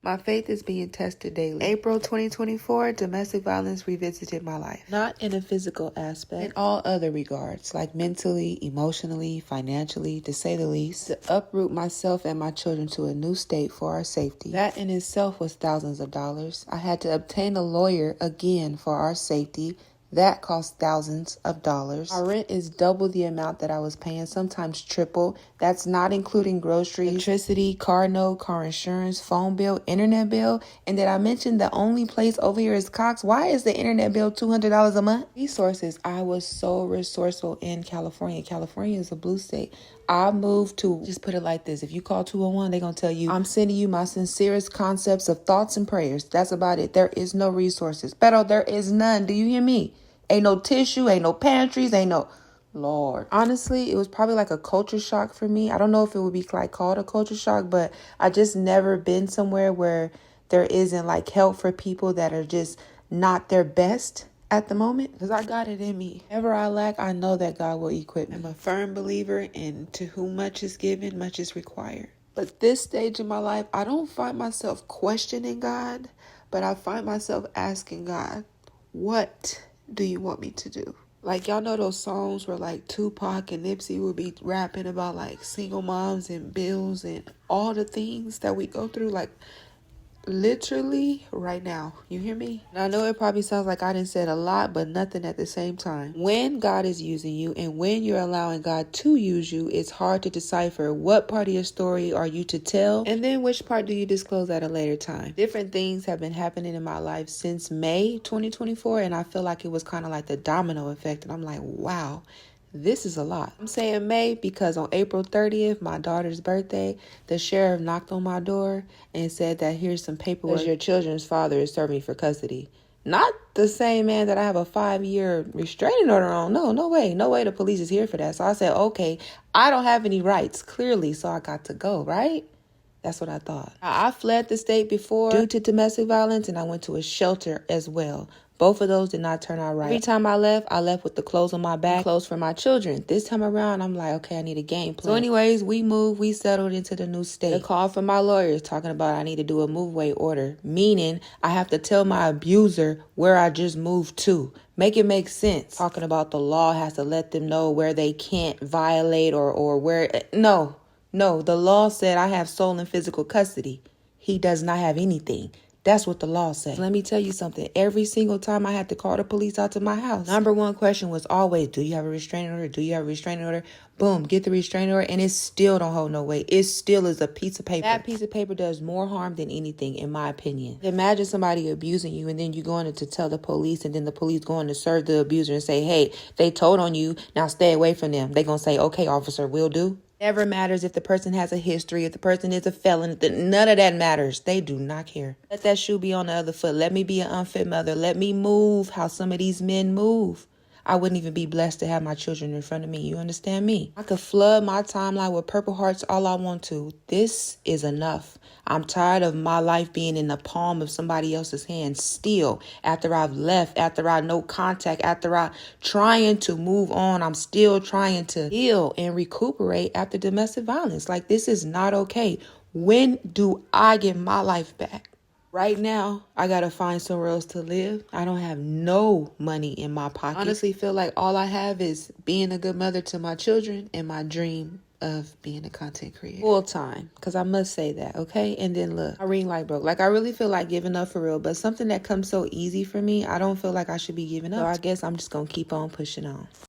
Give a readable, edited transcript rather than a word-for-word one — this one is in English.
My faith is being tested daily. April 2024, domestic violence revisited my life. Not in a physical aspect, in all other regards, like mentally, emotionally, financially, to say the least. To uproot myself and my children to a new state for our safety. That in itself was thousands of dollars. I had to obtain a lawyer again for our safety. That cost thousands of dollars. Our rent is double the amount that I was paying, sometimes triple. That's not including groceries, electricity, car note, car insurance, phone bill, internet bill. And did I mention the only place over here is Cox? Why is the internet bill $200 a month? Resources. I was so resourceful in California. California is a blue state. I moved to, just put it like this, if you call 201, they're going to tell you, I'm sending you my sincerest concepts of thoughts and prayers. That's about it. There is no resources. Pero there is none. Do you hear me? Ain't no tissue, ain't no pantries, ain't no... Lord. Honestly, it was probably like a culture shock for me. I don't know if it would be like called a culture shock, but I just never been somewhere where there isn't like help for people that are just not their best at the moment, because I got it in me. Whenever I lack, I know that God will equip me. I'm a firm believer in to whom much is given, much is required. But this stage in my life, I don't find myself questioning God, but I find myself asking God, what do you want me to do? Like, y'all know those songs where like Tupac and Nipsey would be rapping about like single moms and bills and all the things that we go through, like literally right now. You hear me? And I know it probably sounds like I didn't said a lot, but nothing at the same time. When God is using you and when you're allowing God to use you, it's hard to decipher what part of your story are you to tell, and then which part do you disclose at a later time. Different things have been happening in my life since May 2024, and I feel like it was kind of like the domino effect, and I'm like, wow. This is a lot. I'm saying May because on April 30th, my daughter's birthday, the sheriff knocked on my door and said that here's some paperwork. Your children's father is serving for custody. Not the same man that I have a 5-year restraining order on. No way. No way the police is here for that. So I said, okay, I don't have any rights, clearly, so I got to go, right? That's what I thought. I fled the state before due to domestic violence, and I went to a shelter as well. Both of those did not turn out right. Every time I left with the clothes on my back, clothes for my children. This time around, I'm like, okay, I need a game plan. So anyways, we settled into the new state. The call from my lawyers talking about I need to do a move away order, meaning I have to tell my abuser where I just moved to. Make it make sense. Talking about the law has to let them know where they can't violate or where, no, the law said I have sole and physical custody. He does not have anything. That's what the law says. Let me tell you something. Every single time I had to call the police out to my house, number one question was always, do you have a restraining order? Do you have a restraining order? Boom, get the restraining order, and it still don't hold no weight. It still is a piece of paper. That piece of paper does more harm than anything, in my opinion. Imagine somebody abusing you, and then you going to tell the police, and then the police going to serve the abuser and say, hey, they told on you, now stay away from them. They going to say, okay, officer, will do. Never matters if the person has a history, if the person is a felon, none of that matters. They do not care. Let that shoe be on the other foot. Let me be an unfit mother. Let me move how some of these men move. I wouldn't even be blessed to have my children in front of me. You understand me? I could flood my timeline with Purple Hearts all I want to. This is enough. I'm tired of my life being in the palm of somebody else's hand still. After I've left, after I no contact, after I trying to move on, I'm still trying to heal and recuperate after domestic violence. Like, this is not okay. When do I get my life back? Right now, I gotta find somewhere else to live. I don't have no money in my pocket. I honestly feel like all I have is being a good mother to my children and my dream of being a content creator. Full time, because I must say that, okay? And then look, my ring light broke. Like, I really feel like giving up for real, but something that comes so easy for me, I don't feel like I should be giving up. So I guess I'm just gonna keep on pushing on.